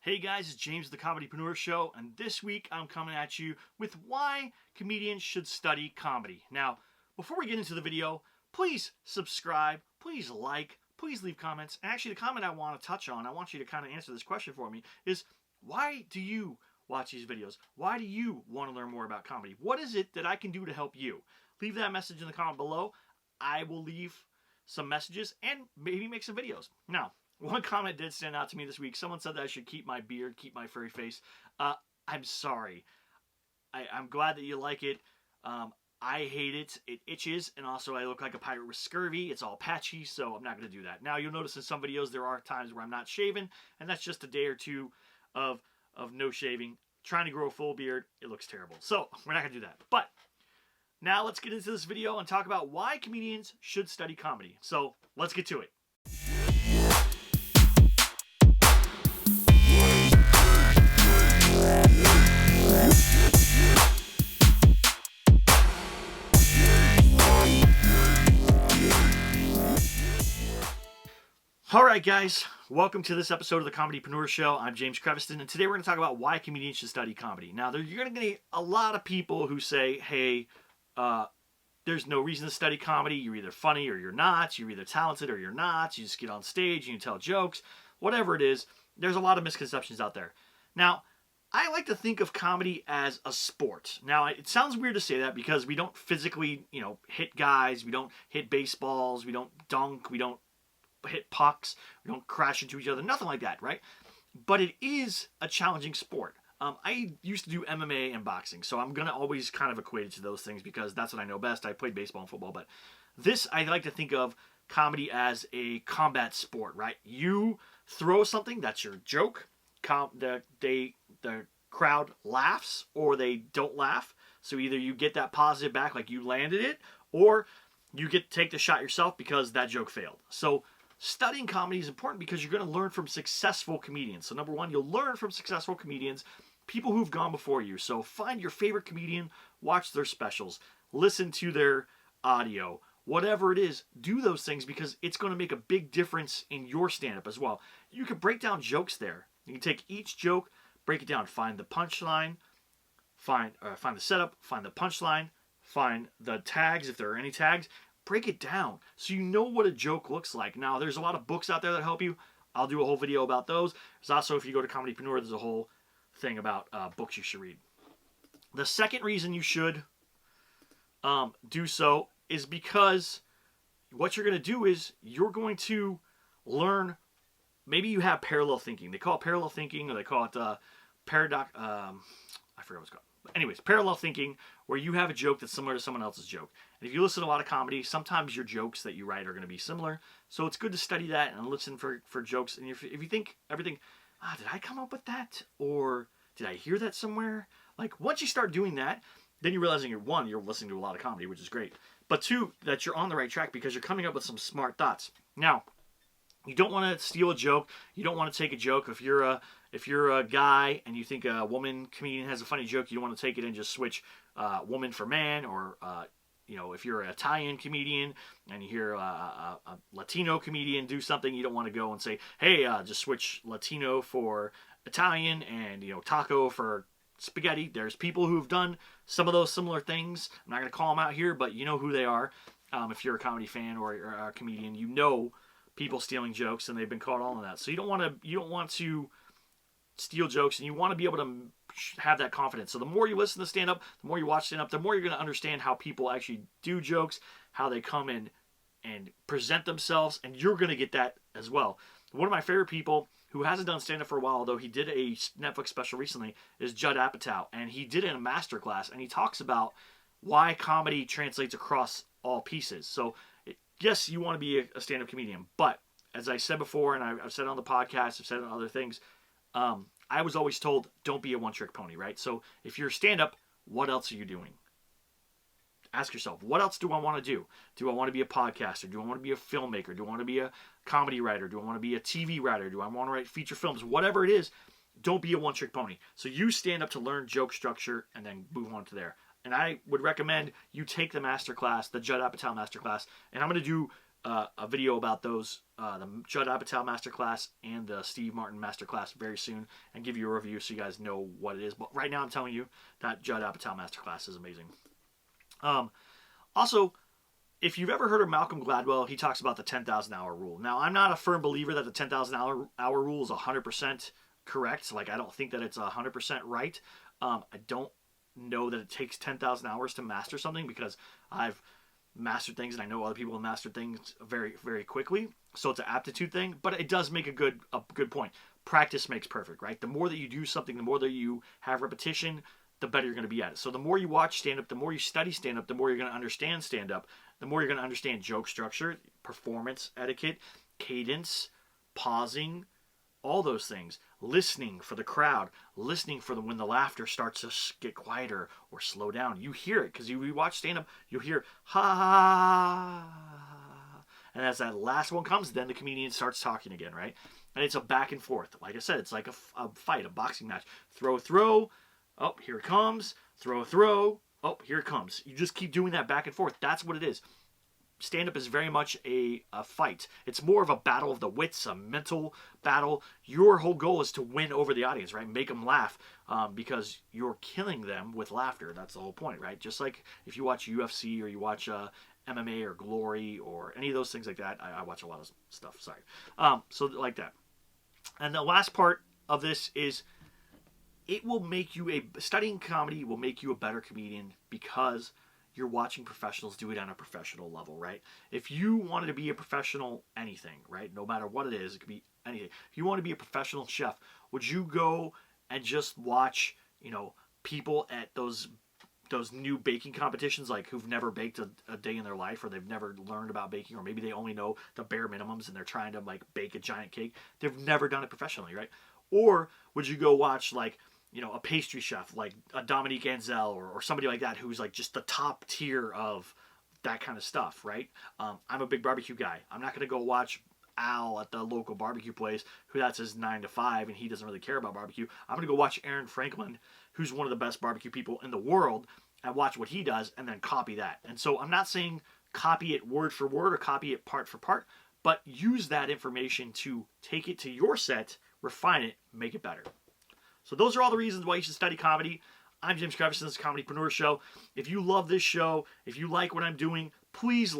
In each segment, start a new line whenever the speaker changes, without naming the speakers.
Hey guys, it's James of the ComedyPreneur Show, and this week I'm coming at you with why comedians should study comedy. Now, before we get into the video, please subscribe, please like, please leave comments. And actually, the comment I want to touch on, I want you to kind of answer this question for me, is why do you watch these videos? Why do you want to learn more about comedy? What is it that I can do to help you? Leave that message in the comment below. I will leave some messages and maybe make some videos. Now, one comment did stand out to me this week. Someone said that I should keep my beard, keep my furry face. I'm sorry. I'm glad that you like it. I hate it. It itches, and also I look like a pirate with scurvy. It's all patchy, so I'm not going to do that. Now, you'll notice in some videos there are times where I'm not shaving, and that's just a day or two of no shaving. Trying to grow a full beard, it looks terrible. So, we're not going to do that. But, now let's get into this video and talk about why comedians should study comedy. So, let's get to it. Alright guys, welcome to this episode of the ComedyPreneur Show. I'm James Creviston, and today we're going to talk about why comedians should study comedy. Now, you're going to get a lot of people who say, hey, there's no reason to study comedy. You're either funny or you're not. You're either talented or you're not. You just get on stage and you tell jokes. Whatever it is, there's a lot of misconceptions out there. Now, I like to think of comedy as a sport. Now, it sounds weird to say that because we don't physically, hit guys. We don't hit baseballs. We don't dunk. We don't hit pucks, we don't crash into each other, nothing like that, right? But it is a challenging sport. I used to do MMA and boxing, so I'm going to always kind of equate it to those things because that's what I know best. I played baseball and football, but this, I like to think of comedy as a combat sport, right? You throw something, that's your joke, the crowd laughs or they don't laugh, so either you get that positive back like you landed it, or you get to take the shot yourself because that joke failed. So studying comedy is important because you're going to learn from successful comedians. So number one, you'll learn from successful comedians, people who've gone before you. So find your favorite comedian, watch their specials, listen to their audio, whatever it is, do those things because it's going to make a big difference in your stand-up as well. You can break down jokes there. You can take each joke, break it down, find the punchline, find the setup, find the punchline, find the tags if there are any tags. Break it down so you know what a joke looks like. Now, there's a lot of books out there that help you. I'll do a whole video about those. There's also, if you go to ComedyPreneur, there's a whole thing about books you should read. The second reason you should do so is because what you're going to do is you're going to learn, maybe you have parallel thinking. They call it parallel thinking, or they call it paradox. I forget what it's called. Anyways, parallel thinking, where you have a joke that's similar to someone else's joke. And if you listen to a lot of comedy, sometimes your jokes that you write are going to be similar. So it's good to study that and listen for jokes. And if you think everything, did I come up with that? Or did I hear that somewhere? Like, once you start doing that, then you're realizing, you're listening to a lot of comedy, which is great. But two, that you're on the right track because you're coming up with some smart thoughts. Now, you don't want to steal a joke. You don't want to take a joke. If you're a guy and you think a woman comedian has a funny joke, you don't want to take it and just switch woman for man. Or, if you're an Italian comedian and you hear a Latino comedian do something, you don't want to go and say, hey, just switch Latino for Italian and, taco for spaghetti. There's people who've done some of those similar things. I'm not going to call them out here, but you know who they are. If you're a comedy fan or you're a comedian, you know people stealing jokes, and they've been caught on that. So you don't want to steal jokes, and you want to be able to have that confidence. So the more you listen to stand-up, the more you watch stand-up, the more you're going to understand how people actually do jokes, how they come in and present themselves, and you're going to get that as well. One of my favorite people who hasn't done stand-up for a while, though he did a Netflix special recently, is Judd Apatow, and he did it in a masterclass, and he talks about why comedy translates across all pieces. So yes, you want to be a stand-up comedian, but as I said before, and I've said it on the podcast, I've said it on other things, I was always told, don't be a one-trick pony, right? So if you're stand-up, what else are you doing? Ask yourself, what else do I want to do? Do I want to be a podcaster? Do I want to be a filmmaker? Do I want to be a comedy writer? Do I want to be a TV writer? Do I want to write feature films? Whatever it is, don't be a one-trick pony. So you stand up to learn joke structure and then move on to there. And I would recommend you take the masterclass, the Judd Apatow masterclass, and I'm going to do a video about those, the Judd Apatow Masterclass and the Steve Martin Masterclass very soon, and give you a review so you guys know what it is. But right now I'm telling you that Judd Apatow Masterclass is amazing. Also, if you've ever heard of Malcolm Gladwell, he talks about the 10,000 hour rule. Now, I'm not a firm believer that the 10,000 hour rule is 100% correct. Like, I don't think that it's 100% right. I don't know that it takes 10,000 hours to master something, because I've mastered things and I know other people have mastered things very, very quickly. So it's an aptitude thing, but it does make a good point. Practice makes perfect, right? The more that you do something, the more that you have repetition, the better you're going to be at it. So the more you watch stand-up, the more you study stand-up, the more you're going to understand stand-up, the more you're going to understand joke structure, performance etiquette, cadence, pausing, all those things. Listening for the crowd, listening for when the laughter starts to get quieter or slow down. You hear it, because you watch stand-up, you'll hear, ha, and as that last one comes, then the comedian starts talking again, right? And it's a back and forth. Like I said, it's like a fight, a boxing match. Throw, oh, here it comes. Throw, oh, here it comes. You just keep doing that back and forth. That's what it is. Stand-up is very much a fight. It's more of a battle of the wits, a mental battle. Your whole goal is to win over the audience, right? Make them laugh, because you're killing them with laughter. That's the whole point, right? Just like if you watch UFC or you watch MMA or Glory or any of those things like that. I watch a lot of stuff, sorry. So like that. And the last part of this is, it will make you studying comedy will make you a better comedian, because you're watching professionals do it on a professional level, right? If you wanted to be a professional anything, right? No matter what it is, it could be anything. If you want to be a professional chef, would you go and just watch, people at those new baking competitions, like who've never baked a day in their life, or they've never learned about baking, or maybe they only know the bare minimums and they're trying to like bake a giant cake. They've never done it professionally, right? Or would you go watch like, a pastry chef like a Dominique Ansel or somebody like that, who's like just the top tier of that kind of stuff, right? I'm a big barbecue guy. I'm not going to go watch Al at the local barbecue place, who that's his 9 to 5 and he doesn't really care about barbecue. I'm going to go watch Aaron Franklin, who's one of the best barbecue people in the world, and watch what he does and then copy that. And so I'm not saying copy it word for word or copy it part for part, but use that information to take it to your set, refine it, make it better. So those are all the reasons why you should study comedy. I'm James Creviston. This is ComedyPreneur Show. If you love this show, if you like what I'm doing, please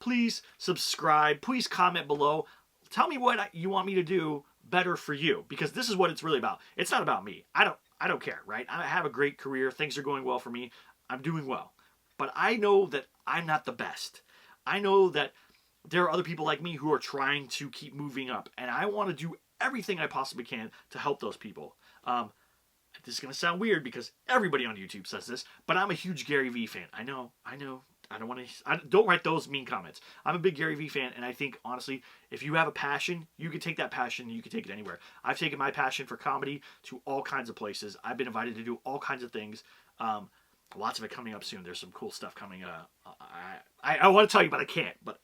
please subscribe, please comment below. Tell me what you want me to do better for you, because this is what it's really about. It's not about me. I don't care, right? I have a great career. Things are going well for me. I'm doing well. But I know that I'm not the best. I know that there are other people like me who are trying to keep moving up, and I want to do everything I possibly can to help those people. This is going to sound weird because everybody on YouTube says this, but I'm a huge Gary Vee fan. I know. I don't want to. Don't write those mean comments. I'm a big Gary Vee fan, and I think honestly, if you have a passion, you can take that passion and you can take it anywhere. I've taken my passion for comedy to all kinds of places. I've been invited to do all kinds of things. Lots of it coming up soon. There's some cool stuff coming. I want to tell you, but I can't. But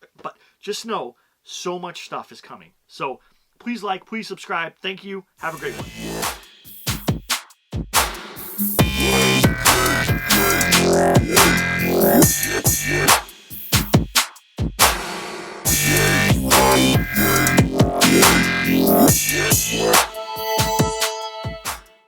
just know, so much stuff is coming. So please please subscribe. Thank you. Have a great one.